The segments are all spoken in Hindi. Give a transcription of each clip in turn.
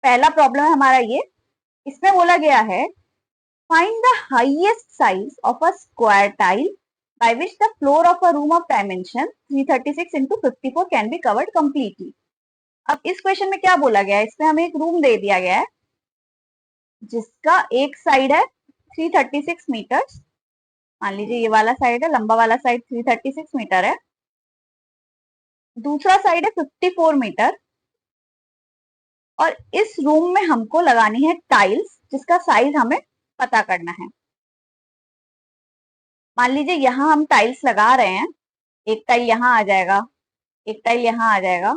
पहला प्रॉब्लम है हमारा ये, इसमें बोला गया है find the highest size of a square tile by which the floor of a room of dimension 336 into 54 can be covered completely। अब इस क्वेश्चन में क्या बोला गया है, इसमें हमें एक रूम दे दिया गया है जिसका एक साइड है 336 मीटर, मान लीजिए ये वाला साइड है, लंबा वाला साइड 336 मीटर है, दूसरा साइड है 54 मीटर, और इस रूम में हमको लगानी है टाइल्स जिसका साइज हमें पता करना है। मान लीजिए यहाँ हम टाइल्स लगा रहे हैं, एक टाइल यहाँ आ जाएगा, एक टाइल यहाँ आ जाएगा,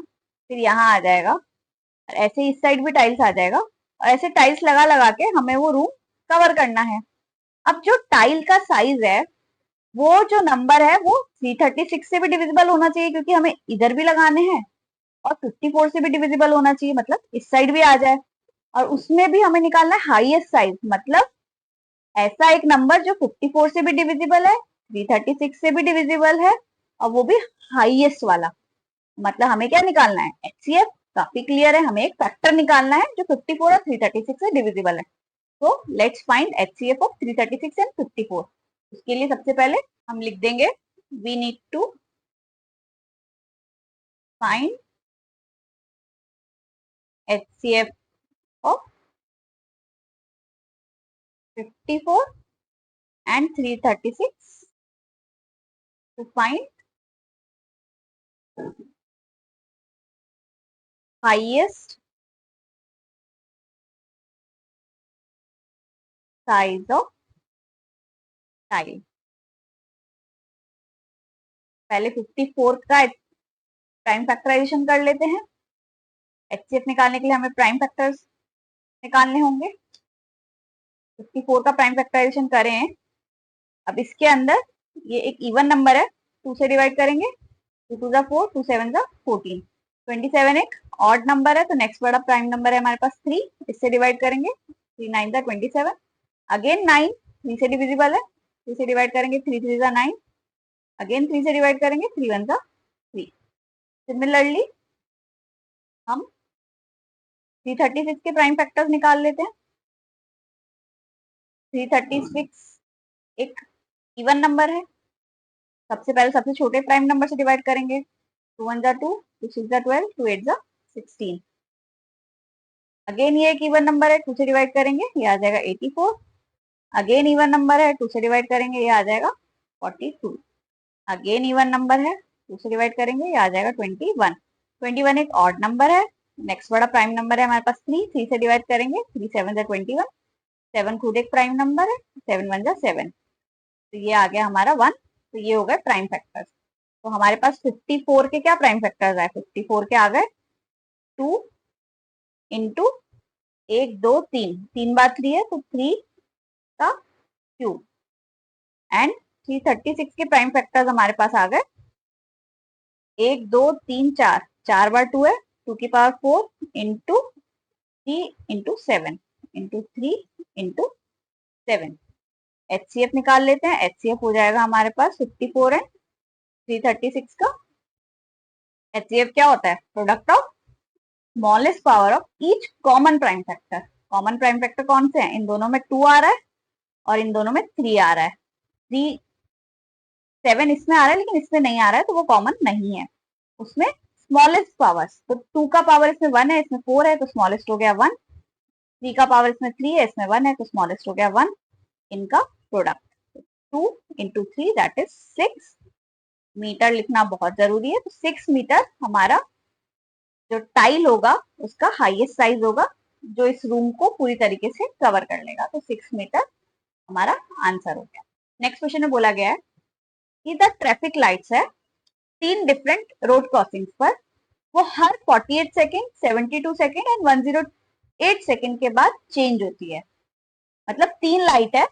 फिर यहाँ आ जाएगा, और ऐसे इस साइड भी टाइल्स आ जाएगा, और ऐसे टाइल्स लगा लगा के हमें वो रूम कवर करना है। अब जो टाइल का साइज है वो जो नंबर है वो 336 से भी डिविजिबल होना चाहिए क्योंकि हमें इधर भी लगाने हैं, और 54 से भी डिविजिबल होना चाहिए मतलब इस साइड भी आ जाए, और उसमें भी हमें निकालना है हाईएस्ट साइज, मतलब ऐसा एक नंबर जो 54 से भी डिविजिबल है, 336 से भी डिविजिबल है, और वो भी हाईएस्ट वाला। मतलब हमें क्या निकालना है, एचसीएफ। काफी क्लियर है, हमें एक फैक्टर निकालना है जो 54 और 336 से डिविजिबल है। तो let's find HCF of 336 and 54। उसके लिए सबसे पहले हम लिख देंगे we need to find HCF of 54 and 336 to find highest size of tile। पहले 54 का प्राइम फैक्टराइजेशन कर लेते हैं। एचसीएफ निकालने के लिए हमें प्राइम फैक्टर्स निकालने होंगे। 54 का प्राइम फैक्टराइजेशन करें, अब इसके अंदर ये एक इवन नंबर है, 2 से डिवाइड करेंगे, 2 2 4, 2 7 14, 27 एक ऑड नंबर है तो नेक्स्ट बड़ा प्राइम नंबर है हमारे पास 3, इससे डिवाइड करेंगे, 3 9 27, अगेन 9 3 से डिविजिबल है, 3 से डिवाइड करेंगे, 3 3 9, अगेन 3 से डिवाइड करेंगे, 3 1 3। सिमिलरली हम 336 के प्राइम फैक्टर्स निकाल लेते हैं। 336 एक इवन नंबर है, सबसे पहले सबसे छोटे प्राइम नंबर से डिवाइड करेंगे, 2 1 2, 2 6 12, 2 8 16। अगेन ये एक इवन नंबर है, 2 से डिवाइड करेंगे, ये आ जाएगा 84। अगेन इवन नंबर है, 2 से डिवाइड करेंगे, ये आ जाएगा 42। अगेन इवन नंबर है, 2 से डिवाइड करेंगे, ये आ जाएगा 21। 21 एक ऑड नंबर है, नेक्स्ट बड़ा प्राइम नंबर है हमारे पास 3, 3 से डिवाइड करेंगे, 3 7 21, 7 खुद एक प्राइम नंबर है, 7 1 7, तो ये आ गया हमारा 1। तो ये हो गए प्राइम फैक्टर्स। तो हमारे पास 54 के क्या प्राइम फैक्टर्स आए, 54 के आ गए 2 इंटू 1 2 3, 3 बार 3 है तो 3 का क्यूब, एंड 336 के प्राइम फैक्टर्स हमारे पास आ गए 1 2 3 4, 4 बार 2 है, 2 की power 4 into 3 into 7 into 3 into 7। HCF निकाल लेते हैं, एचसीएफ हो जाएगा हमारे पास 54 एंड 336 का। एचसीएफ क्या होता है, product of smallest power of each common prime factor. Common prime factor कौन से हैं, इन दोनों में 2 आ रहा है और इन दोनों में 3 आ रहा है। 3 7 इसमें आ रहा है लेकिन इसमें नहीं आ रहा है तो वो कॉमन नहीं है। उसमें स्मॉलेस्ट पावर्स, तो 2 का पावर इसमें 1 है, इसमें 4 है तो स्मॉलेस्ट हो गया 1। 3 का पावर इसमें 3 है, इसमें 1 है तो स्मॉलेस्ट हो गया 1। इनका product 2 into 3 that is 6। Metre लिखना बहुत जरूरी है, तो 6 मीटर हमारा जो टाइल होगा उसका हाईएस्ट साइज होगा जो इस रूम को पूरी तरीके से कवर कर लेगा। तो 6 मीटर हमारा आंसर हो गया। नेक्स्ट क्वेश्चन में बोला गया है कि द ट्रैफिक लाइट्स है 3 डिफरेंट रोड क्रॉसिंग्स पर, वो हर 48 सेकेंड, 72 सेकेंड एंड 108 सेकेंड के बाद चेंज होती है। मतलब 3 लाइट है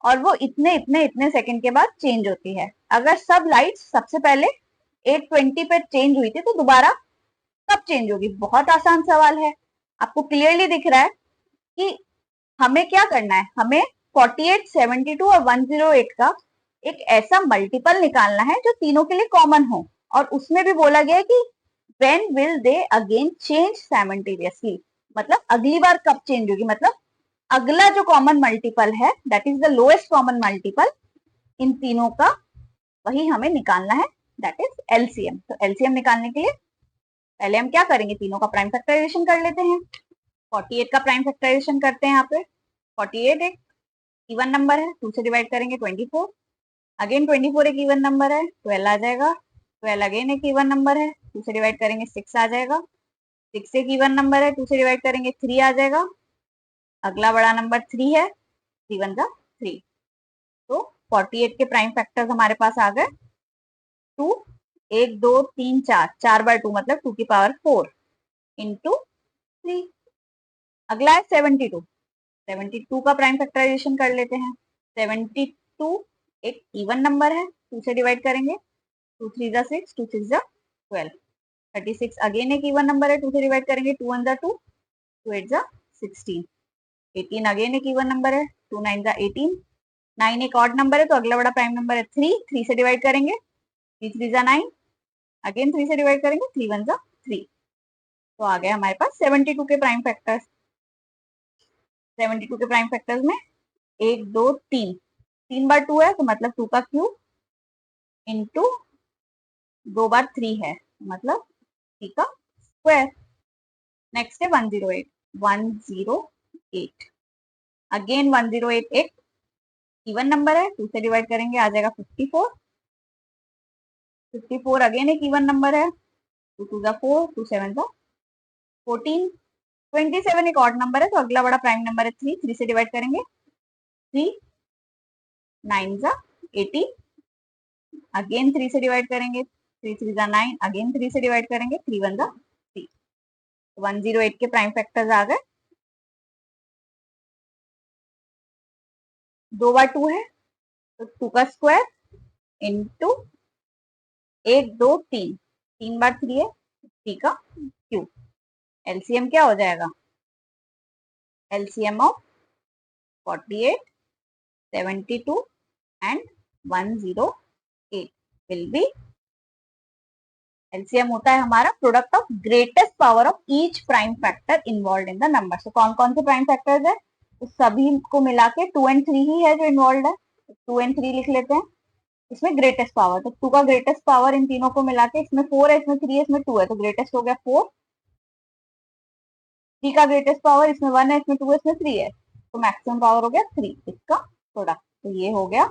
और वो इतने इतने इतने सेकंड के बाद चेंज होती है। अगर सब लाइट्स सबसे पहले 820 पे चेंज हुई थी तो दोबारा कब चेंज होगी। बहुत आसान सवाल है, आपको क्लियरली दिख रहा है कि हमें क्या करना है, हमें 48, 72 और 108 का एक ऐसा मल्टीपल निकालना है जो तीनों के लिए कॉमन हो, और उसमें भी बोला गया है कि when will they again change simultaneously, मतलब अगली बार कब चेंज होगी, मतलब अगला जो कॉमन मल्टीपल है that is the lowest common multiple इन तीनों का, वही हमें निकालना है, दैट इज एलसीएम। तो एलसीएम निकालने के लिए पहले हम क्या करेंगे, तीनों का प्राइम फैक्टराइजेशन कर लेते हैं। 48 का प्राइम फैक्टराइजेशन करते हैं यहाँ पे। 48 एक इवन नंबर है, 2 से डिवाइड करेंगे 24। अगेन 24 एक इवन नंबर है, 12 आ जाएगा। 12 अगेन एक इवन नंबर है, 2 से डिवाइड करेंगे 6 आ जाएगा। 6 एक इवन नंबर है, 2 से डिवाइड करेंगे 3 आ जाएगा। अगला बड़ा नंबर 3 है, 3 वन जा 3। तो 48 के प्राइम फैक्टर्स हमारे पास आ गए 2, 1 2 3 4, 4 बाय 2 मतलब 2 की पावर 4 इंटू 3। अगला है 72। 72 का प्राइम फैक्टराइजेशन कर लेते हैं। 72 एक इवन नंबर है, 2 से डिवाइड करेंगे, 2 3 जा 6, 2 6 जा 12। 36 अगेन एक इवन नंबर है, 2 से डिवाइड करेंगे, 2 1 जा 2, 2 8 जा 16। 18 अगेन एक इवन नंबर है, 2 9 जा 18। 9 एक ऑड नंबर है, तो अगला बड़ा प्राइम नंबर है 3, 3 से डिवाइड करेंगे, 3 3 जा 9। अगेन 3 से डिवाइड करेंगे, 3 1 जा 3। तो आ गया हमारे पास 72 के प्राइम फैक्टर्स। 72 के प्राइम फैक्टर्स में 1 2 3, 3 बार 2 है तो मतलब 2 का क्यूब इंटू 2 बार 3 है मतलब 3 का स्क्वायर। नेक्स्ट है 108। 108 अगेन 108 एक इवन नंबर है, 2 से डिवाइड करेंगे आ जाएगा 54। 54 अगेन एक इवन नंबर है, 2 2 जा 4, 2 7 जा 14। 27 एक ऑड नंबर है, तो अगला बड़ा प्राइम नंबर है 3, 3 से डिवाइड करेंगे, 3 9 जा 18। अगेन 3 से डिवाइड करेंगे, 3 3 जा 9। अगेन 3 से डिवाइड करेंगे, 3 1 जा 3। 108 के प्राइम फैक्टर्स आ गए। 2 बार 2 है तो 2 का स्क्वायर इंटू 1 2 3, 3 बार 3 है, 3 का क्यूब। एलसीएम क्या हो जाएगा, LCM of 48 72 and 108 will be, LCM होता है हमारा product of greatest power of each prime factor involve in the number. तो कौन कौन से प्राइम फैक्टर्स है, तो सभी को मिला के 2 एंड 3 ही है जो इन्वॉल्व है, 2 एंड 3 लिख लेते हैं। इसमें ग्रेटेस्ट पावर, तो 2 का ग्रेटेस्ट पावर इन तीनों को मिला के, इसमें 4 है, इसमें 3 है, इसमें 2 है, तो ग्रेटेस्ट हो गया 4। 3 का ग्रेटेस्ट पावर, इसमें 1 है, इसमें 2 है, इसमें 3 है, तो मैक्सिमम पावर हो गया 3 इसका प्रोडक्ट। तो ये हो गया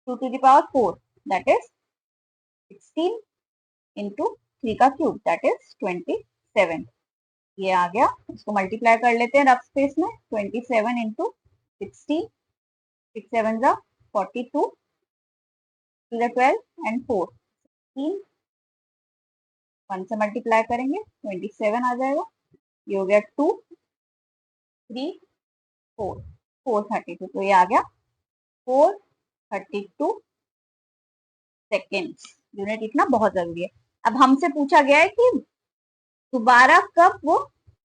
2 to the power 4 that is 16 into 3 का क्यूब दैट इज 27। ये आ गया, इसको मल्टीप्लाई कर लेते हैं रफ स्पेस में। 27 इंटू 16, 6 7 जा 42, 2 जा 12 एंड 4 16। 1 से मल्टीप्लाई करेंगे 27 आ जाएगा। ये हो गया 2 3 4 432। तो ये आ गया 432 सेकेंड्स। यूनिट लिखना बहुत जरूरी है। अब हमसे पूछा गया है कि दोबारा कब वो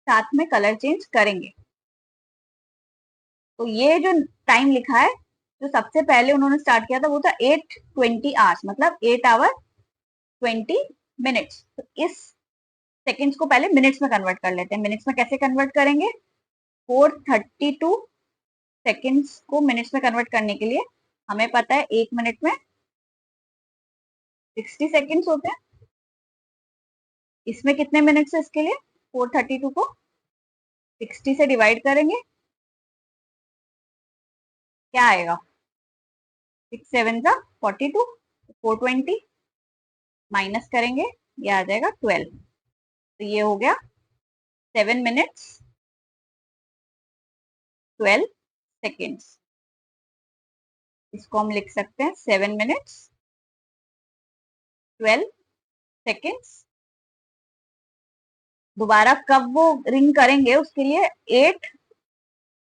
साथ में कलर चेंज करेंगे। तो ये जो टाइम लिखा है, जो सबसे पहले उन्होंने स्टार्ट किया था वो था 8:20 आवर्स, मतलब 8 आवर 20 मिनट्स। तो इस सेकेंड्स को पहले मिनट्स में कन्वर्ट कर लेते हैं। मिनट्स में कैसे कन्वर्ट करेंगे, 432 सेकेंड्स को मिनट्स में कन्वर्ट करने के लिए हमें पता है 1 मिनट में 60 सेकेंड्स होते हैं। इसमें कितने मिनट्स है, इसके लिए 432 को 60 से डिवाइड करेंगे, क्या आएगा, 6 7 जा 42, 420 माइनस करेंगे, ये आ जाएगा 12। तो ये हो गया 7 मिनट्स 12 सेकेंड्स। इसको हम लिख सकते हैं 7 मिनट्स 12 सेकेंड्स। दोबारा कब वो रिंग करेंगे उसके लिए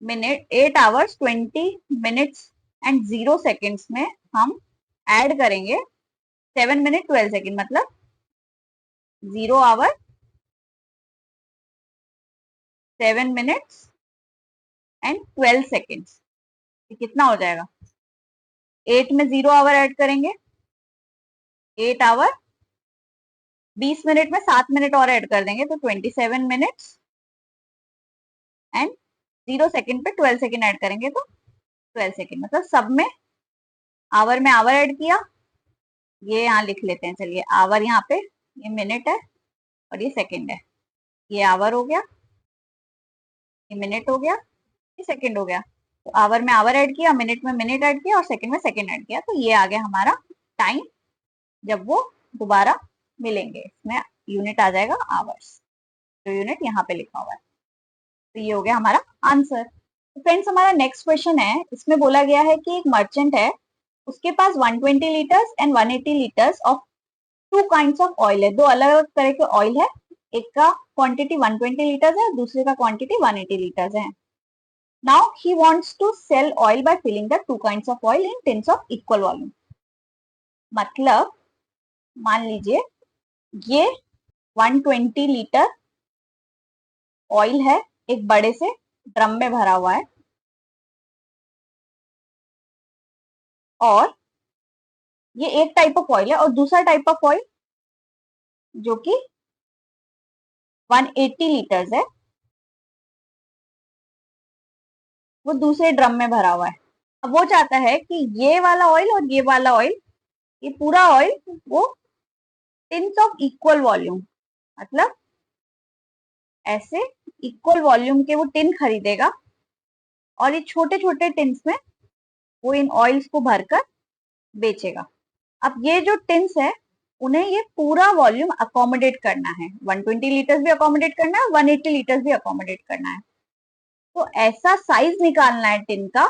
8 आवर्स 20 मिनट्स एंड 0 सेकेंड्स में हम ऐड करेंगे 7 मिनट 12 सेकेंड, मतलब 0 आवर 7 मिनट्स एंड 12 सेकेंड्स। कितना हो जाएगा, 8 में 0 आवर ऐड करेंगे, 8 आवर 20 मिनट में 7 मिनट और ऐड कर देंगे तो 27 मिनट्स 0 सेकंड पे 12 सेकंड ऐड करेंगे तो 12 सेकंड, मतलब सब में आवर में आवर ऐड किया। ये यहाँ लिख लेते हैं, चलिए आवर यहाँ पे, ये मिनट है और ये सेकंड है। ये आवर हो गया, ये मिनट हो गया, ये सेकंड हो गया। तो आवर में आवर ऐड किया, मिनट में मिनट ऐड किया और सेकंड में सेकंड ऐड किया, तो ये आ गया हमारा टाइम जब वो दोबारा मिलेंगे। इसमें यूनिट आ जाएगा आवर्स, तो यूनिट यहाँ पे लिखा हुआ है। तो ये हो गया हमारा आंसर। तो फ्रेंड्स हमारा नेक्स्ट क्वेश्चन है, इसमें बोला गया है कि एक मर्चेंट है, उसके पास 120 litres and 180 litres of to kinds of oil है। दो अलग अलग तरह के ऑयल है, एक का क्वांटिटी 120 लीटर्स है, दूसरे का क्वांटिटी 180 लीटर्स है। Now he wants to sell oil by filling the two kinds of oil in tins of equal volume. मतलब मान लीजिए ये 120 लीटर ऑयल है, एक बड़े से ड्रम में भरा हुआ है, और ये एक टाइप ऑफ ऑयल है, और दूसरा टाइप ऑफ ऑयल जो कि 180 लीटर्स है, वो दूसरे ड्रम में भरा हुआ है। अब वो चाहता है कि ये वाला ऑयल और ये वाला ऑयल, ये पूरा ऑयल वो टिन्स ऑफ इक्वल वॉल्यूम, मतलब ऐसे इक्वल वॉल्यूम के वो टिन खरीदेगा, और ये छोटे छोटे टिन्स में वो इन ऑयल्स को भरकर बेचेगा। अब ये जो टिन्स है उन्हें ये पूरा वॉल्यूम अकोमोडेट करना है, 120 लीटर्स भी अकोमोडेट करना है, 180 लीटर्स भी अकोमोडेट करना है। तो ऐसा साइज निकालना है टिन का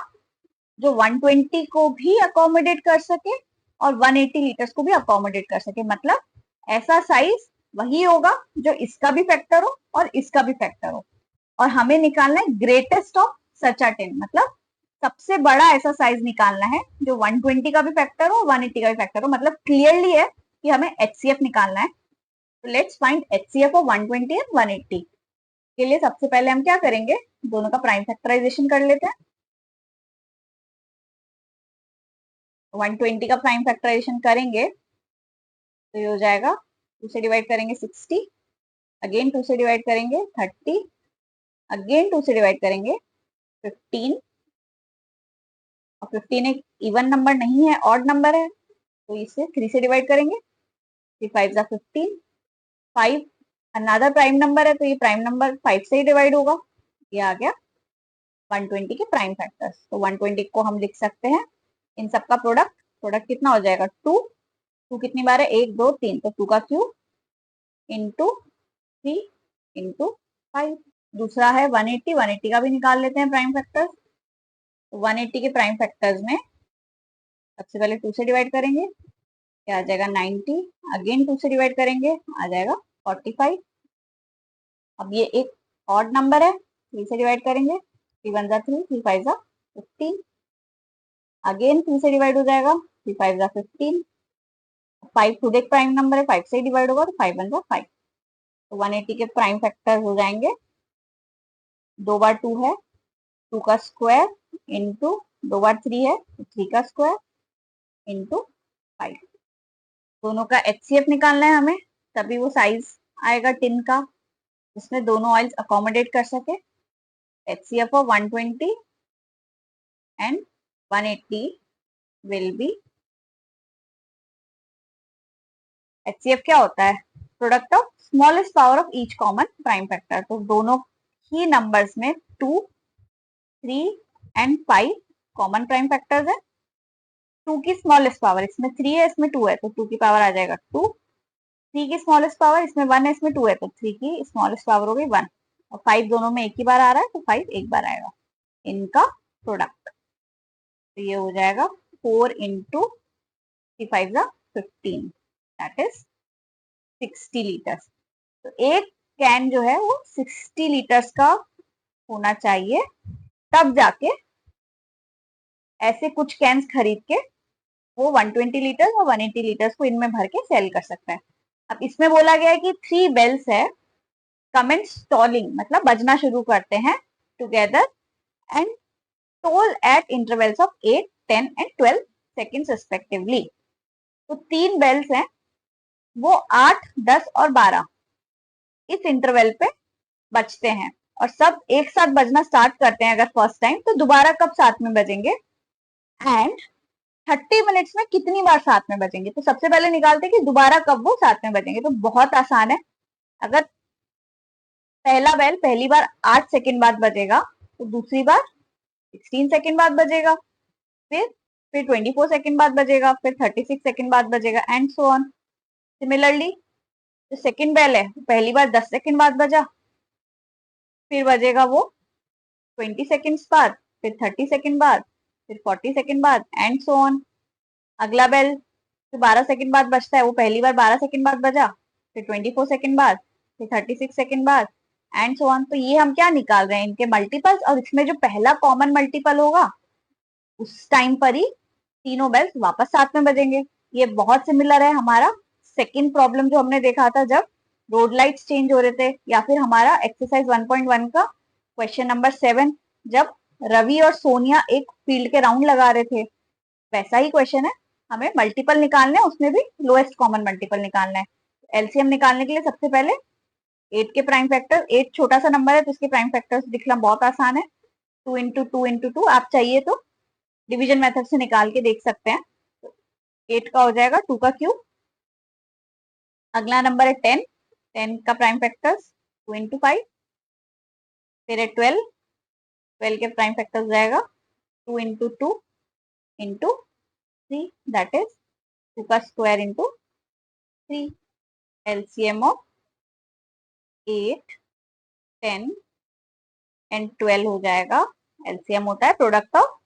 जो 120 को भी अकोमोडेट कर सके और 180 लीटर्स को भी अकोमोडेट कर सके। मतलब ऐसा साइज वही होगा जो इसका भी फैक्टर हो और इसका भी फैक्टर हो, और हमें निकालना है greatest of such a tin, मतलब सबसे बड़ा ऐसा साइज निकालना है जो 120 का भी फैक्टर हो, 180 का भी फैक्टर हो। मतलब क्लियरली है कि हमें HCF निकालना है। तो let's find HCF of 120 and 180। के लिए सबसे पहले हम क्या करेंगे, दोनों का प्राइम फैक्टराइजेशन कर लेते हैं। 120 का प्राइम फैक्टराइजेशन करेंगे तो ये हो जाएगा, 2 से डिवाइड करेंगे 60, अगेन 2 से डिवाइड करेंगे 30, अगेन 2 से डिवाइड करेंगे 15, और 15 एक इवन नंबर नहीं है, ऑड नंबर है, तो इसे 3 से डिवाइड करेंगे, 3 5 जा 15, 5 अनदर प्राइम नंबर है, तो ये प्राइम नंबर 5 से ही डिवाइड होगा। ये आ गया 120 के प्राइम फैक्टर्स। तो 120 को हम लिख सकते हैं इन सबका प्रोडक्ट, प्रोडक्ट कितना हो जाएगा 2, 2 कितनी बार है 1 2 3, तो 2 का क्यूब इंटू 3 इंटू 5। दूसरा है 180, 180 का भी निकाल लेते हैं प्राइम फैक्टर्स। तो 180 के प्राइम फैक्टर्स में सबसे पहले 2 से डिवाइड करेंगे, क्या आ जाएगा 90, अगेन 2 से डिवाइड करेंगे आ जाएगा 45। अब ये एक ऑड नंबर है, 3 से डिवाइड करेंगे, 3 1 जा 3, 3 5 जा 15, अगेन 3 से डिवाइड हो जाएगा, 3 5 जा 15, 5 खुद एक प्राइम नंबर है, 5 से ही डिवाइड होगा, तो 5 1 जा 5। तो 180 के प्राइम फैक्टर्स हो जाएंगे, 2 बार 2 है 2 का स्क्वायर इंटू 2 बार 3 है तो 3 का स्क्वायर इंटू 5। दोनों का HCF निकालना है हमें, तभी वो साइज आएगा टिन का जिसमें दोनों ऑयल्स अकोमोडेट कर सके। HCF of 120 and 180 will be, HCF क्या होता है, product of smallest power of each common prime factor. तो दोनों ही नंबर्स में 2 3 एंड 5 कॉमन प्राइम फैक्टर्स है। 2 की स्मॉलेस्ट पावर, इसमें 3 है इसमें 2 है, तो 2 की पावर आ जाएगा 2। 3 की स्मॉलेस्ट पावर, इसमें 1 है इसमें 2 है, तो 3 की स्मॉलेस्ट पावर हो गई 1, और 5 दोनों में एक ही बार आ रहा है, तो 5 एक बार आएगा इनका प्रोडक्ट। तो ये हो जाएगा 4 इंटू 3 5 जा 15, दैट इज 60 लीटर्स। तो एक कैन जो है वो 60 लीटर्स का होना चाहिए, तब जाके ऐसे कुछ कैन्स खरीद के वो 120 लीटर्स और 180 लीटर्स को इनमें भर के सेल कर सकता है। अब इसमें बोला गया है कि 3 बेल्स है, कमेंट स्टॉलिंग, मतलब बजना शुरू करते हैं together and told eight intervals of 8 10 and 12 seconds respectively. तो 3 बेल्स हैं, वो 8 10 और 12 इस इंटरवल पे बजते हैं। और सब एक साथ बजना स्टार्ट करते हैं अगर फर्स्ट टाइम, तो दोबारा कब साथ में बजेंगे एंड 30 मिनट्स में कितनी बार साथ में बजेंगे। तो सबसे पहले निकालते हैं कि दोबारा कब वो साथ में बजेंगे। तो बहुत आसान है, अगर पहला बेल पहली बार 8 सेकंड बाद बजेगा तो दूसरी बार 16 सेकंड बाद बजेगा, फिर 24 सेकंड बाद बजेगा, फिर 36 सेकंड बाद बजेगा एंड सो ऑन। सिमिलरली जो सेकंड बेल है पहली बार 10 सेकंड बाद बजा, फिर बजेगा वो 20 सेकंड्स बाद, फिर 30 सेकंड बाद, फिर 40 सेकंड बाद एंड सो ऑन। अगला बेल जो 12 सेकंड बाद बजता है वो पहली बार 12 सेकंड बाद बजा, फिर 24 सेकंड बाद, फिर 36 सेकंड बाद एंड सो ऑन। तो ये हम क्या निकाल रहे हैं, इनके मल्टीपल्स, और इसमें जो पहला कॉमन मल्टीपल होगा उस टाइम पर ही तीनों बेल्स वापस साथ में बजेंगे। ये बहुत सिमिलर है हमारा सेकंड प्रॉब्लम जो हमने देखा था जब रोड लाइट्स चेंज हो रहे थे, या फिर हमारा एक्सरसाइज 1.1 का क्वेश्चन नंबर 7 जब रवि और सोनिया एक फील्ड के राउंड लगा रहे थे। वैसा ही क्वेश्चन है, हमें मल्टीपल निकालना है, उसमें भी लोएस्ट कॉमन मल्टीपल निकालना है। एलसीएम निकालने के लिए सबसे पहले 8 के प्राइम फैक्टर, 8 छोटा सा नंबर है तो उसके प्राइम फैक्टर्स दिखना बहुत आसान है, 2 इंटू 2 इंटू 2। आप चाहिए तो डिवीजन मेथड से निकाल के देख सकते हैं। 8 का हो जाएगा 2 का क्यूब। अगला नंबर है 10, 10 का प्राइम फैक्टर्स 2 इंटू 5। फिर है 12, 12 के प्राइम फैक्टर्स जाएगा 2 इंटू 2 इंटू 3, दैट इज 2 का square into 3। LCM of 8, 10 and 12 हो जाएगा, एलसीएम होता है product of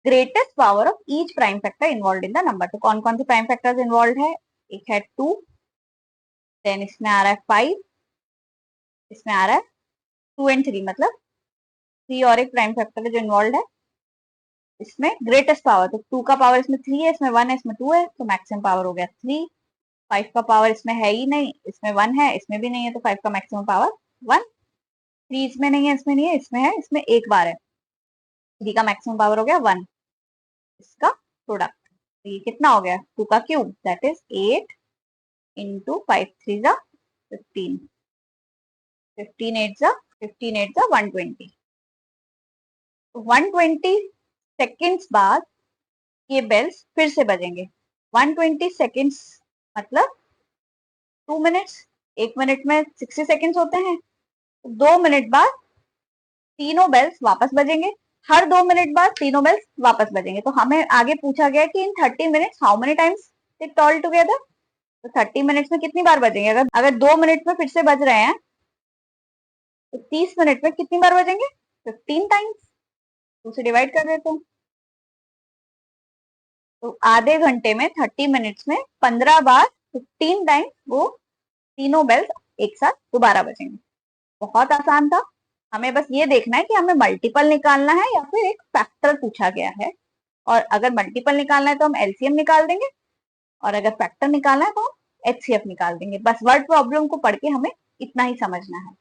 greatest power of each prime factor involve in the number. तो कौन कौन से प्राइम फैक्टर्स इन्वॉल्व है, एक है 2, देन इसमें आ रहा है 5, इसमें आ रहा है 2 एंड 3, मतलब 3 और एक प्राइम फैक्टर है जो इन्वॉल्व है इसमें ग्रेटेस्ट पावर। तो 2 का पावर इसमें 3 है, इसमें 1 है, इसमें 2 है, तो मैक्सिमम पावर हो गया 3। 5 का पावर इसमें है ही नहीं, इसमें 1 है, इसमें भी नहीं है, तो 5 का मैक्सिमम पावर 1। 3 इसमें नहीं है, इसमें नहीं है, इसमें है, इसमें एक बार है, 3 का मैक्सिमम पावर हो गया 1। इसका प्रोडक्ट, तो ये कितना हो गया 2 का क्यूब, दैट इज 8 इंटू 5 3 जा 15, 15 8 जा 120। 120 सेकेंड्स बाद ये बेल्स फिर से बजेंगे। 120 सेकेंड्स मतलब 2 मिनट्स, 1 मिनट में 60 सेकेंड्स होते हैं, तो 2 मिनट बाद तीनों बेल्स वापस बजेंगे। हर 2 मिनट बाद तीनों बेल्स वापस बजेंगे। तो हमें आगे पूछा गया कि इन 30 minutes how many times it all together. तो 30 मिनट्स में कितनी बार बजेंगे, अगर 2 मिनट में फिर से बज रहे हैं तो 30 मिनट में कितनी बार बजेंगे, 15 टाइम्स। तो उसे डिवाइड कर देते हैं, तो आधे घंटे में 30 मिनट्स में 15 बार 15 टाइम्स वो तीनों बेल्स एक साथ दोबारा बजेंगे। बहुत आसान था, हमें बस ये देखना है कि हमें मल्टीपल निकालना है या फिर एक फैक्टर पूछा गया है। और अगर मल्टीपल निकालना है तो हम एलसीएम निकाल देंगे, और अगर फैक्टर निकालना है तो हम एचसीएफ निकाल देंगे। बस वर्ड प्रॉब्लम को पढ़ के हमें इतना ही समझना है।